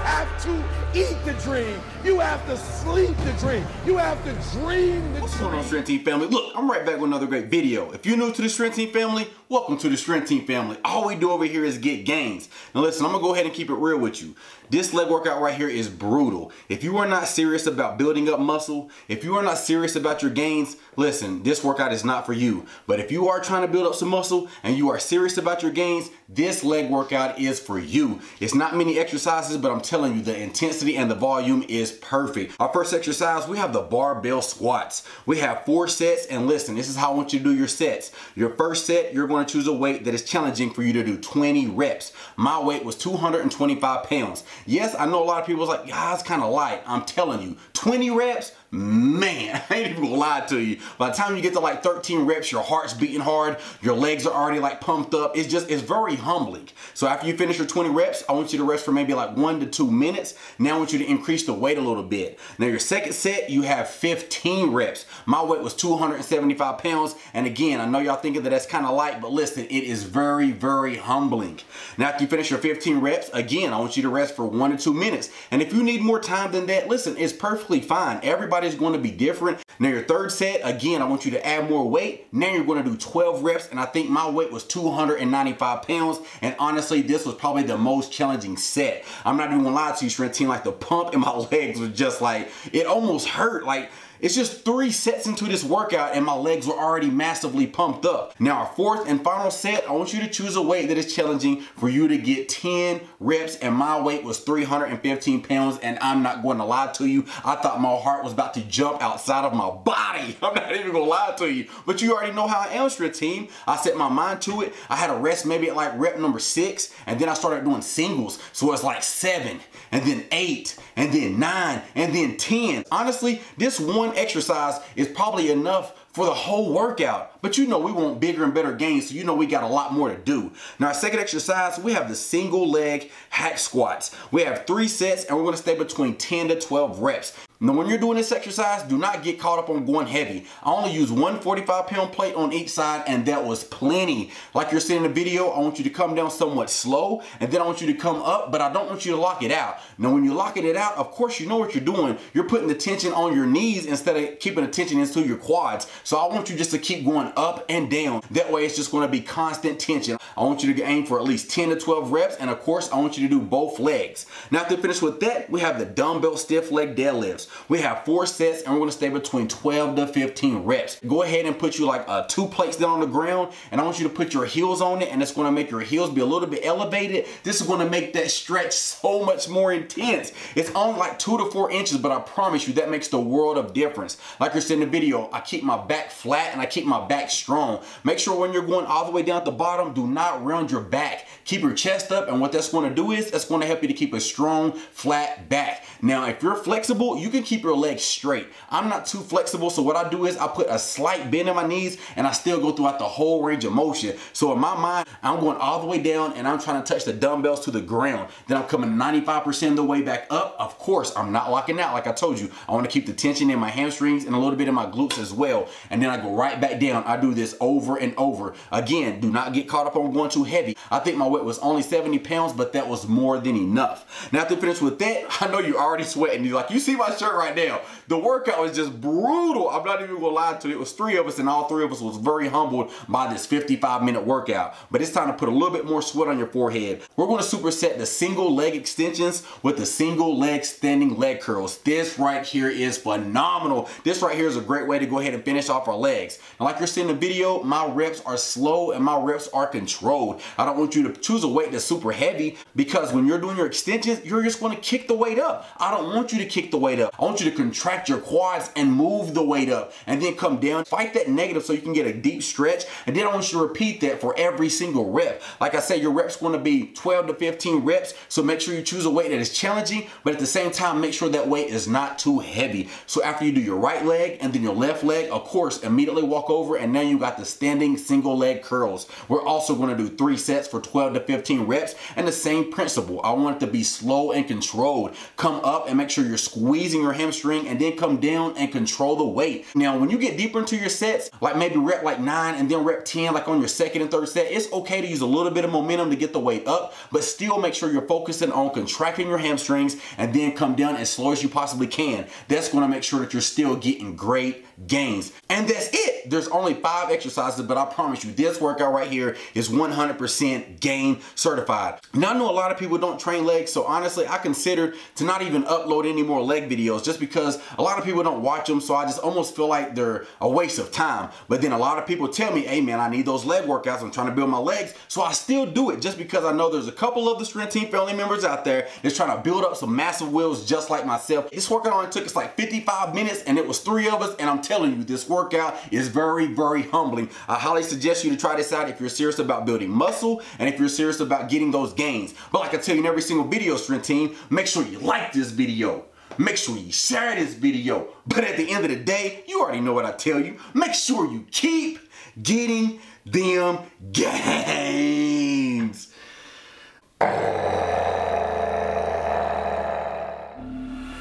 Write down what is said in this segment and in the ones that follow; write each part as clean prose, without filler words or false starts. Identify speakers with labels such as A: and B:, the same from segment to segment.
A: have to eat the dream. You have to sleep the dream. You have to dream the dream.
B: What's going on, Strength Team family? Look, I'm right back with another great video. If you're new to the Strength Team family, welcome to the Strength Team family. All we do over here is get gains. Now listen, I'm gonna go ahead and keep it real with you. This leg workout right here is brutal. If you are not serious about building up muscle, if you are not serious about your gains, listen, this workout is not for you. But if you are trying to build up some muscle and you are serious about your gains, this leg workout is for you. It's not many exercises, but I'm telling you, the intensity and the volume is perfect. Our first exercise, we have the barbell squats. We have 4 sets, and listen, this is how I want you to do your sets. Your first set, you're going to choose a weight that is challenging for you to do 20 reps. My weight was 225 pounds. Yes, I know a lot of people was like, yeah, it's kind of light. I'm telling you, 20 reps, man, I ain't even gonna lie to you. By the time you get to like 13 reps, your heart's beating hard, your legs are already like pumped up. It's very humbling. So after you finish your 20 reps, I want you to rest for maybe like 1 to 2 minutes. Now I want you to increase the weight a little bit. Now your second set, you have 15 reps. My weight was 275 pounds. And again, I know y'all thinking that that's kind of light, but listen, it is very, very humbling. Now after you finish your 15 reps, again, I want you to rest for 1 to 2 minutes. And if you need more time than that, listen, it's perfectly fine. Everybody's going to be different. Now your third set, again, I want you to add more weight. Now you're going to do 12 reps, and I think my weight was 295 pounds, and honestly, this was probably the most challenging set. I'm not even gonna lie to you, Strength Team, like the pump in my legs was just like, it almost hurt. Like, it's just 3 sets into this workout and my legs were already massively pumped up. Now our fourth and final set, I want you to choose a weight that is challenging for you to get 10 reps, and my weight was 315 pounds, and I'm not going to lie to you, I thought my heart was about to jump outside of my body. I'm not even gonna lie to you, but you already know how I am, Strength Team. I set my mind to it. I had a rest maybe at like rep number 6, and then I started doing singles. So it's like 7, and then 8, and then 9, and then 10. Honestly, this one exercise is probably enough for the whole workout. But you know we want bigger and better gains, so you know we got a lot more to do. Now our second exercise, we have the single leg hack squats. We have 3 sets, and we're gonna stay between 10 to 12 reps. Now when you're doing this exercise, do not get caught up on going heavy. I only use 1 45-pound plate on each side, and that was plenty. Like you're seeing in the video, I want you to come down somewhat slow, and then I want you to come up, but I don't want you to lock it out. Now when you're locking it out, of course you know what you're doing. You're putting the tension on your knees instead of keeping the tension into your quads. So I want you just to keep going up and down. That way it's just gonna be constant tension. I want you to aim for at least 10 to 12 reps, and of course I want you to do both legs. Now after finish with that, we have the dumbbell stiff leg deadlifts. We have 4 sets, and we're gonna stay between 12 to 15 reps. Go ahead and put you like 2 plates down on the ground, and I want you to put your heels on it, and it's gonna make your heels be a little bit elevated. This is gonna make that stretch so much more intense. It's only like 2 to 4 inches, but I promise you that makes the world of difference. Like you're seeing in the video, I keep my back flat and I keep my back strong. Make sure when you're going all the way down at the bottom, do not round your back. Keep your chest up, and what that's gonna do is, that's gonna help you to keep a strong, flat back. Now, if you're flexible, you can keep your legs straight. I'm not too flexible, so what I do is I put a slight bend in my knees, and I still go throughout the whole range of motion. So in my mind, I'm going all the way down, and I'm trying to touch the dumbbells to the ground. Then I'm coming 95% of the way back up. Of course, I'm not locking out like I told you. I wanna keep the tension in my hamstrings and a little bit in my glutes as well. And then I go right back down. I do this over and over. Again, do not get caught up on going too heavy. I think my weight was only 70 pounds, but that was more than enough. Now after finish with that, I know you're already sweating. You're like, you see my shirt right now. The workout was just brutal. I'm not even gonna lie to you. It was 3 of us, and all 3 of us was very humbled by this 55-minute workout. But it's time to put a little bit more sweat on your forehead. We're gonna superset the single leg extensions with the single leg standing leg curls. This right here is phenomenal. This right here is a great way to go ahead and finish off our legs. Now, like you're seeing in the video, my reps are slow and my reps are controlled. I don't want you to choose a weight that's super heavy, because when you're doing your extensions, you're just gonna kick the weight up. I don't want you to kick the weight up. I want you to contract your quads and move the weight up, and then come down. Fight that negative so you can get a deep stretch, and then I want you to repeat that for every single rep. Like I said, your reps gonna be 12 to 15 reps, so make sure you choose a weight that is challenging, but at the same time, make sure that weight is not too heavy. So after you do your right leg and then your left leg, of course, immediately walk over, and now you got the standing single leg curls. We're also gonna do 3 sets for 12 to 15 reps, and the same principle. I want it to be slow and controlled. Come up and make sure you're squeezing your hamstring and then come down and control the weight. Now, when you get deeper into your sets, like maybe rep like 9 and then rep 10, like on your second and third set, it's okay to use a little bit of momentum to get the weight up, but still make sure you're focusing on contracting your hamstrings and then come down as slow as you possibly can. That's going to make sure that you're still getting great gains. And that's it. There's only 5 exercises, but I promise you, this workout right here is 100% gain certified. Now, I know a lot of people don't train legs, so honestly, I considered to not even upload any more leg videos just because a lot of people don't watch them, so I just almost feel like they're a waste of time. But then a lot of people tell me, hey man, I need those leg workouts. I'm trying to build my legs, so I still do it just because I know there's a couple of the Strength Team family members out there that's trying to build up some massive wheels just like myself. This workout only took us like 55 minutes and it was 3 of us, and I'm telling you, this workout is very, very humbling. I highly suggest you to try this out if you're serious about building muscle and if you're serious about getting those gains. But like I tell you in every single video, Strength Team, make sure you like this video. Make sure you share this video. But at the end of the day, you already know what I tell you. Make sure you keep getting them gains.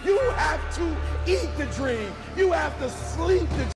A: You have to eat the dream. You have to sleep the dream.